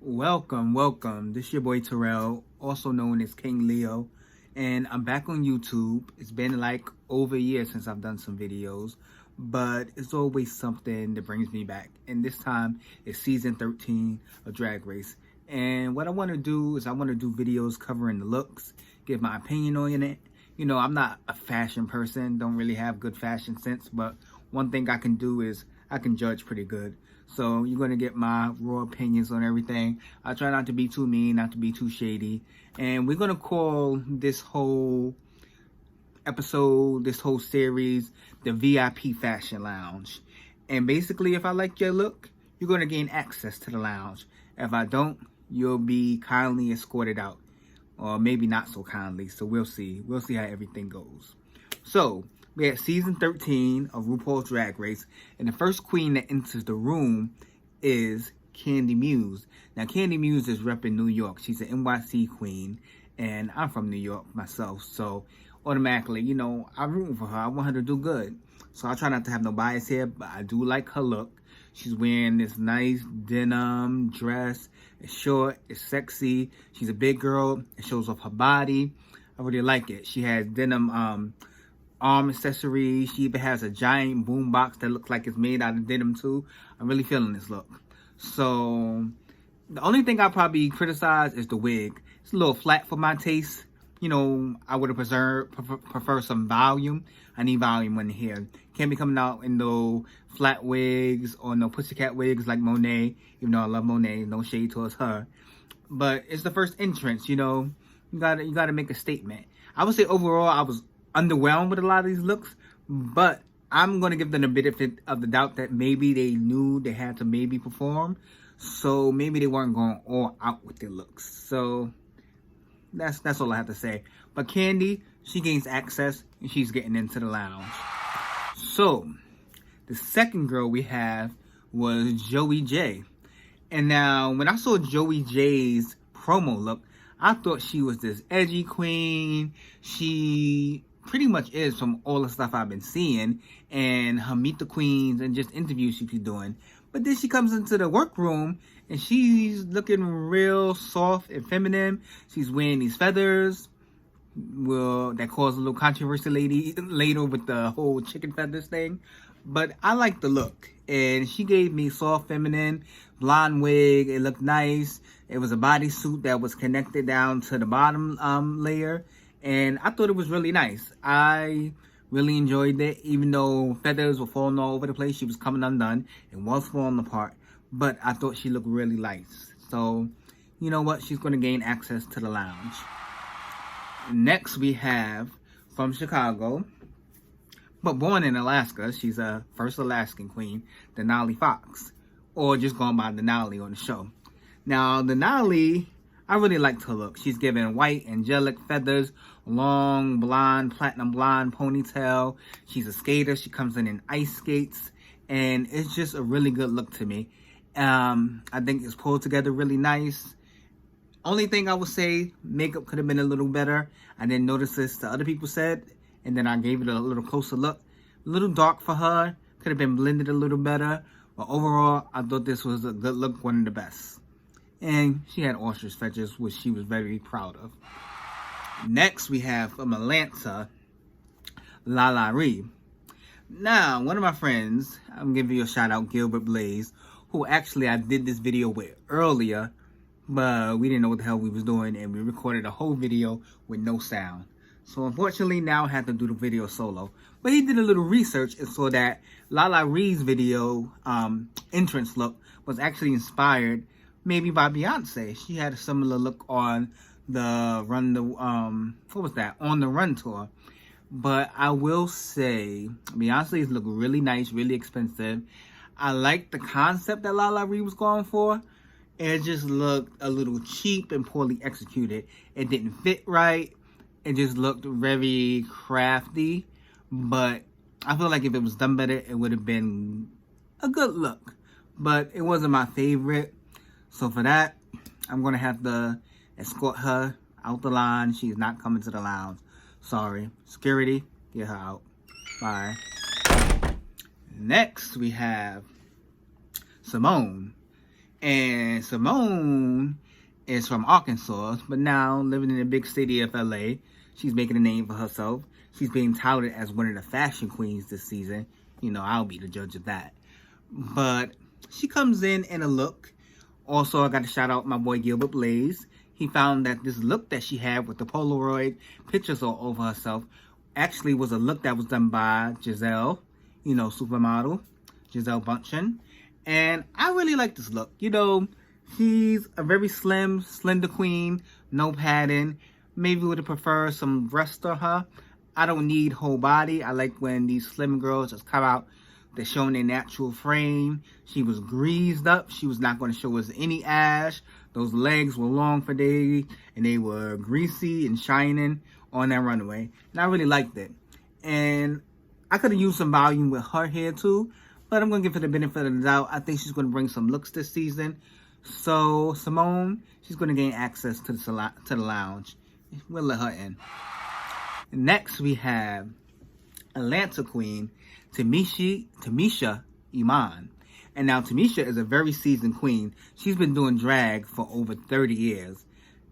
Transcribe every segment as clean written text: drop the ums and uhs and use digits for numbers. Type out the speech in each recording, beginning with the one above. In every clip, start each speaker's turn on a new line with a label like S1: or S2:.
S1: Welcome. This your boy Terrell, also known as King Leo, and I'm back on YouTube. It's been like over a year since I've done some videos, but it's always something that brings me back. And this time it's season 13 of Drag Race. And what I want to do is I want to do videos covering the looks, give my opinion on it. You know, I'm not a fashion person, don't really have good fashion sense, but one thing I can do is I can judge pretty good. So you're going to get my raw opinions on everything. I try not to be too mean, not to be too shady. And we're going to call this whole episode, this whole series, the VIP Fashion Lounge. And basically, if I like your look, you're going to gain access to the lounge. If I don't, you'll be kindly escorted out. Or maybe not so kindly. So we'll see. We'll see how everything goes. So we had season 13 of RuPaul's Drag Race, and the first queen that enters the room is Candy Muse. Now, Candy Muse is repping New York. She's an NYC queen, and I'm from New York myself, so automatically, you know, I'm rooting for her. I want her to do good. So I try not to have no bias here, but I do like her look. She's wearing this nice denim dress. It's short, it's sexy. She's a big girl. It shows off her body. I really like it. She has denim arm accessories. She even has a giant boom box that looks like it's made out of denim too. I'm really feeling this look. So the only thing I probably criticize is the wig. It's a little flat for my taste. You know, I would have prefer some volume. I need volume in the hair. Can't be coming out in no flat wigs or no pussycat wigs like Monet. Even though I love Monet, no shade towards her. But it's the first entrance, you know. You gotta make a statement. I would say overall I was underwhelmed with a lot of these looks, but I'm gonna give them the benefit of the doubt that maybe they knew they had to maybe perform, so maybe they weren't going all out with their looks. So that's all I have to say. But Candy, she gains access and she's getting into the lounge. So the second girl we have was Joey J. And now when I saw Joey J's promo look, I thought she was this edgy queen. She pretty much is from all the stuff I've been seeing and her Meet the Queens and just interviews she be doing. But then she comes into the workroom and she's looking real soft and feminine. She's wearing these feathers. Well, that caused a little controversy later with the whole chicken feathers thing. But I like the look. And she gave me soft feminine, blonde wig. It looked nice. It was a bodysuit that was connected down to the bottom layer. And I thought it was really nice. I really enjoyed it. Even though feathers were falling all over the place, she was coming undone and was falling apart. But I thought she looked really nice. So, you know what? She's going to gain access to the lounge. Next, we have from Chicago, but born in Alaska. She's a first Alaskan queen, Denali Fox. Or just going by Denali on the show. Now, Denali, I really liked her look. She's given white, angelic feathers, long, blonde, platinum blonde ponytail. She's a skater. She comes in ice skates. And it's just a really good look to me. I think it's pulled together really nice. Only thing I would say, makeup could have been a little better. I didn't notice this, the other people said. And then I gave it a little closer look. A little dark for her. Could have been blended a little better. But overall, I thought this was a good look, one of the best. And she had ostrich feathers, which she was very proud of. Next, we have from Atlanta, Lala Ree. Now, one of my friends, I'm giving you a shout out, Gilbert Blaze, who actually I did this video with earlier, but we didn't know what the hell we was doing, and we recorded a whole video with no sound. So unfortunately, now I have to do the video solo. But he did a little research and saw that Lala Ree's video entrance look was actually inspired maybe by Beyonce. She had a similar look on the On the Run tour. But I will say, Beyonce's look really nice, really expensive. I like the concept that Lala Ree was going for. It just looked a little cheap and poorly executed. It didn't fit right. It just looked very crafty. But I feel like if it was done better, it would have been a good look. But it wasn't my favorite. So for that, I'm going to have to escort her out the line. She's not coming to the lounge. Sorry. Security, get her out. Bye. Next, we have Simone. And Simone is from Arkansas, but now living in the big city of LA. She's making a name for herself. She's being touted as one of the fashion queens this season. You know, I'll be the judge of that. But she comes in a look. Also, I got to shout out my boy Gilbert Blaze. He found that this look that she had with the Polaroid pictures all over herself actually was a look that was done by Giselle, you know, supermodel, Giselle Bundchen. And I really like this look. You know, she's a very slim, slender queen, no padding. Maybe would have preferred some breasts on her. I don't need whole body. I like when these slim girls just come out, they're showing their natural frame. She was greased up. She was not going to show us any ash. Those legs were long for days, and they were greasy and shining on that runway. And I really liked it. And I could have used some volume with her hair too, but I'm going to give her the benefit of the doubt. I think she's going to bring some looks this season. So Simone, she's going to gain access to the lounge. We'll let her in. Next, we have Atlanta Queen, Tamisha Iman. And now Tamisha is a very seasoned queen. She's been doing drag for over 30 years.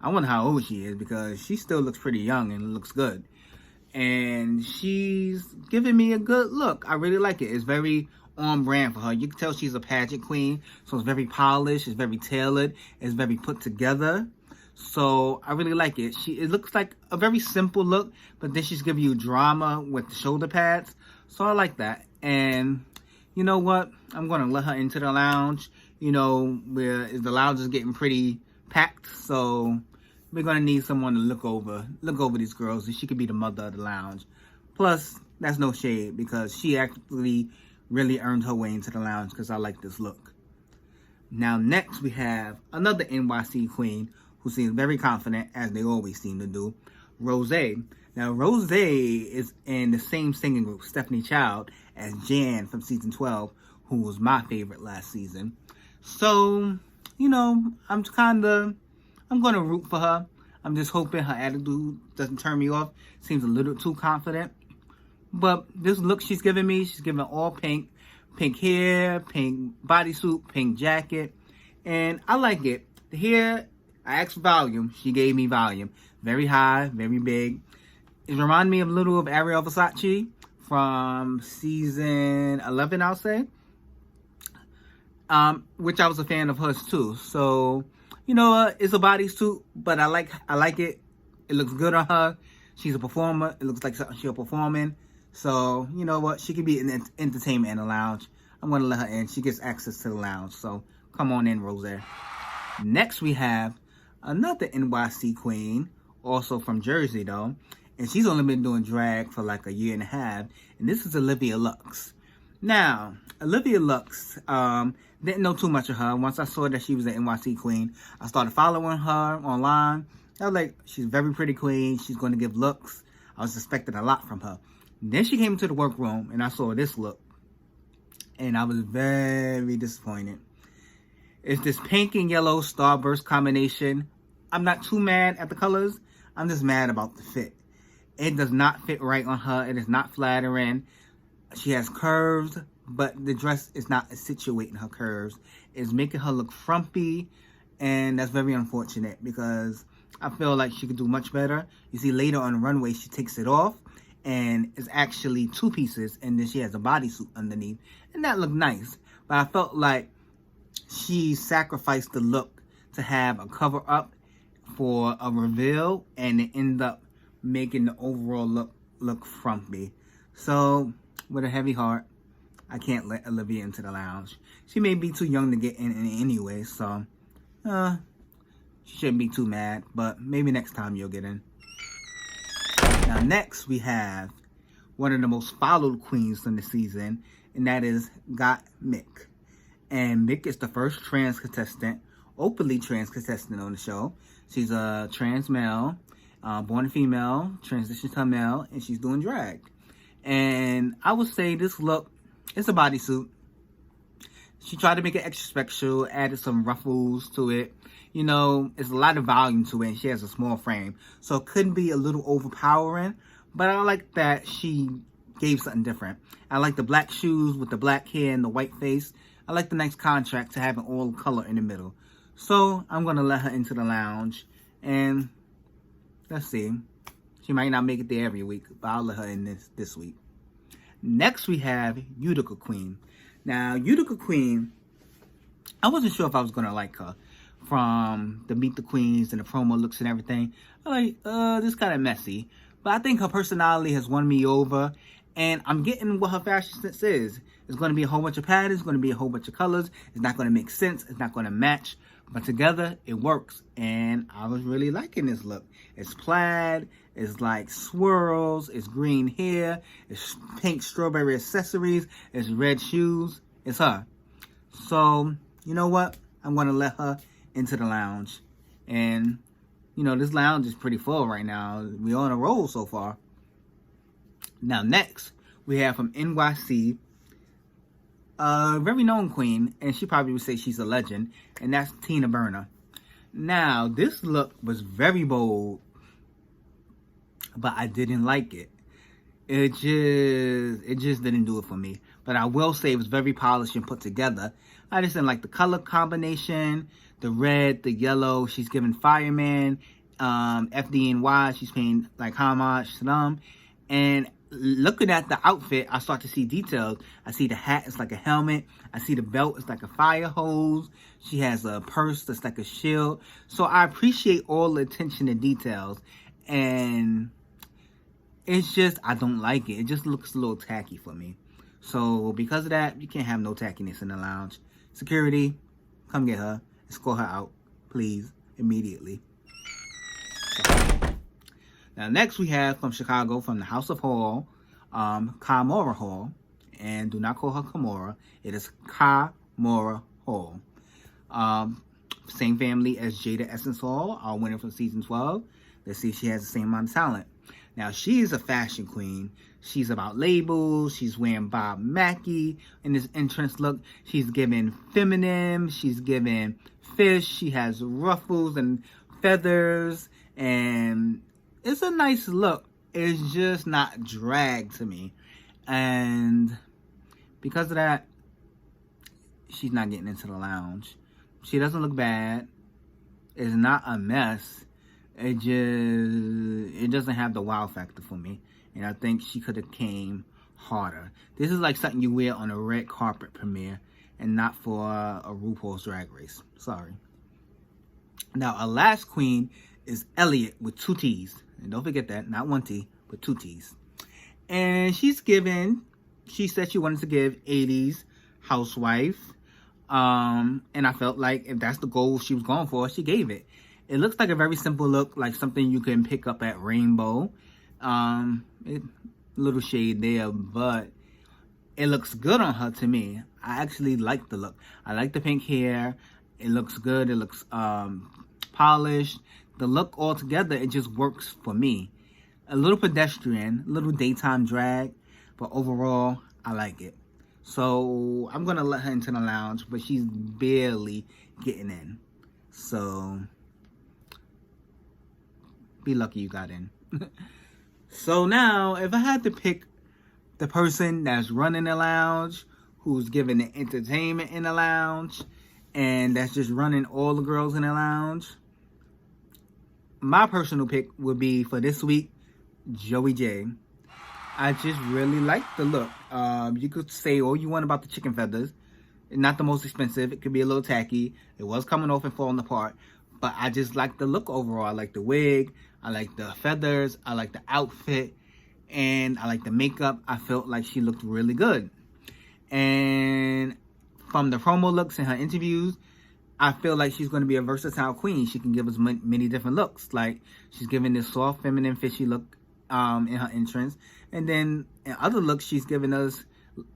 S1: I wonder how old she is because she still looks pretty young and looks good. And she's giving me a good look. I really like it. It's very on brand for her. You can tell she's a pageant queen. So it's very polished. It's very tailored. It's very put together. So I really like it. It looks like a very simple look, but then she's giving you drama with the shoulder pads. So I like that. And you know what? I'm going to let her into the lounge. You know, the lounge is getting pretty packed. So we're going to need someone to look over these girls. And she could be the mother of the lounge. Plus, that's no shade because she actually really earned her way into the lounge because I like this look. Now, next we have another NYC queen who seems very confident, as they always seem to do, Rose. Now, Rose is in the same singing group, Stephanie Child, as Jan from season 12, who was my favorite last season. So, you know, I'm going to root for her. I'm just hoping her attitude doesn't turn me off. Seems a little too confident. But this look she's giving me, she's giving all pink. Pink hair, pink bodysuit, pink jacket. And I like it. The hair, I asked for volume. She gave me volume. Very high, very big. It reminded me a little of Ariel Versace from season 11, I'll say. Which I was a fan of hers too. So, you know, it's a bodysuit, but I like it. It looks good on her. She's a performer. It looks like she's performing. So, you know what? She could be in entertainment in the lounge. I'm going to let her in. She gets access to the lounge. So, come on in, Rose. Next, we have another NYC queen, also from Jersey, though. And she's only been doing drag for like a year and a half. And this is Olivia Lux. Now, Olivia Lux, didn't know too much of her. Once I saw that she was an NYC queen, I started following her online. I was like, she's a very pretty queen. She's going to give looks. I was expecting a lot from her. Then she came into the workroom and I saw this look. And I was very disappointed. It's this pink and yellow starburst combination. I'm not too mad at the colors. I'm just mad about the fit. It does not fit right on her. It is not flattering. She has curves, but the dress is not accentuating her curves. It's making her look frumpy. And that's very unfortunate because I feel like she could do much better. You see later on the runway, she takes it off. And it's actually two pieces, and then she has a bodysuit underneath. And that looked nice. But I felt like she sacrificed the look to have a cover-up for a reveal, and it ended up making the overall look frumpy. So, with a heavy heart, I can't let Olivia into the lounge. She may be too young to get in anyway, so she shouldn't be too mad. But maybe next time you'll get in. Now, next, we have one of the most followed queens from the season, and that is Got Mick. And Mick is the first trans contestant, openly trans contestant on the show. She's a trans male, born a female, transitioned to a male, and she's doing drag. And I would say this look, it's a bodysuit. She tried to make it extra special, added some ruffles to it. You know, it's a lot of volume to it, and she has a small frame. So it could be a little overpowering, but I like that she gave something different. I like the black shoes with the black hair and the white face. I like the nice contrast to having all color in the middle. So I'm going to let her into the lounge. And let's see. She might not make it there every week, but I'll let her in this week. Next we have Utica Queen. Now, Utica Queen, I wasn't sure if I was going to like her. From the Meet the Queens and the promo looks and everything. I'm like, this kind of messy. But I think her personality has won me over. And I'm getting what her fashion sense is. It's going to be a whole bunch of patterns. It's going to be a whole bunch of colors. It's not going to make sense. It's not going to match. But together, it works. And I was really liking this look. It's plaid. It's like swirls. It's green hair. It's pink strawberry accessories. It's red shoes. It's her. So, you know what? I'm going to let her into the lounge. And, you know, this lounge is pretty full right now. We're on a roll so far. Now, next, we have from NYC, a very known queen, and she probably would say she's a legend, and that's Tina Burner. Now, this look was very bold, but I didn't like it. It just didn't do it for me. But I will say it was very polished and put together. I just didn't like the color combination, the red, the yellow. She's giving Fireman, FDNY. She's paying like homage to them. And looking at the outfit, I start to see details. I see the hat, it's like a helmet. I see the belt, it's like a fire hose. She has a purse that's like a shield. So I appreciate all the attention to details. And it's just, I don't like it. It just looks a little tacky for me. So because of that, you can't have no tackiness in the lounge. Security, come get her. Escort her out, please, immediately. Now, next we have from Chicago, from the House of Hall, Kamora Hall. And do not call her Kamora. It is Kamora Hall. Same family as Jada Essence Hall, our winner from season 12. Let's see if she has the same amount of talent. Now, she's a fashion queen. She's about labels. She's wearing Bob Mackie in this entrance look. She's giving feminine. She's giving fish. She has ruffles and feathers. And it's a nice look. It's just not drag to me. And because of that, she's not getting into the lounge. She doesn't look bad. It's not a mess. It doesn't have the wow factor for me. And I think she could have came harder. This is like something you wear on a red carpet premiere and not for a RuPaul's Drag Race. Sorry. Now, our last queen is Elliot with 2 T's. And don't forget that, not 1 T, but 2 T's. And she said she wanted to give 80s housewife. And I felt like if that's the goal she was going for, she gave it. It looks like a very simple look, like something you can pick up at Rainbow. Little shade there, but it looks good on her to me. I actually like the look. I like the pink hair. It looks good. It looks polished. The look altogether, it just works for me. A little pedestrian, a little daytime drag, but overall, I like it. So I'm going to let her into the lounge, but she's barely getting in. So be lucky you got in. So now, if I had to pick the person that's running the lounge, who's giving the entertainment in the lounge, and that's just running all the girls in the lounge, my personal pick would be for this week, Joey J. I just really like the look. You could say all you want about the chicken feathers. Not the most expensive. It could be a little tacky. It was coming off and falling apart. But I just like the look overall. I like the wig. I like the feathers. I like the outfit. And I like the makeup. I felt like she looked really good. And from the promo looks and her interviews, I feel like she's going to be a versatile queen. She can give us many different looks. Like, she's giving this soft, feminine, fishy look in her entrance. And then in other looks, she's giving us,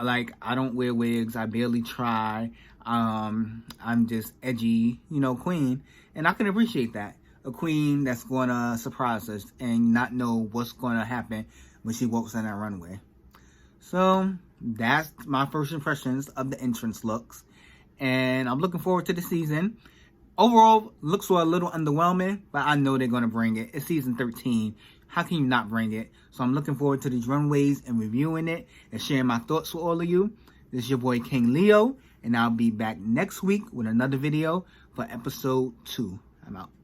S1: like, I don't wear wigs. I barely try. I'm just edgy, queen. And I can appreciate that. A queen that's going to surprise us and not know what's going to happen when she walks on that runway. So that's my first impressions of the entrance looks. And I'm looking forward to the season. Overall, looks were a little underwhelming, but I know they're going to bring it. It's season 13. How can you not bring it? So I'm looking forward to these runways and reviewing it and sharing my thoughts with all of you. This is your boy, King Leo. And I'll be back next week with another video for episode 2. I'm out.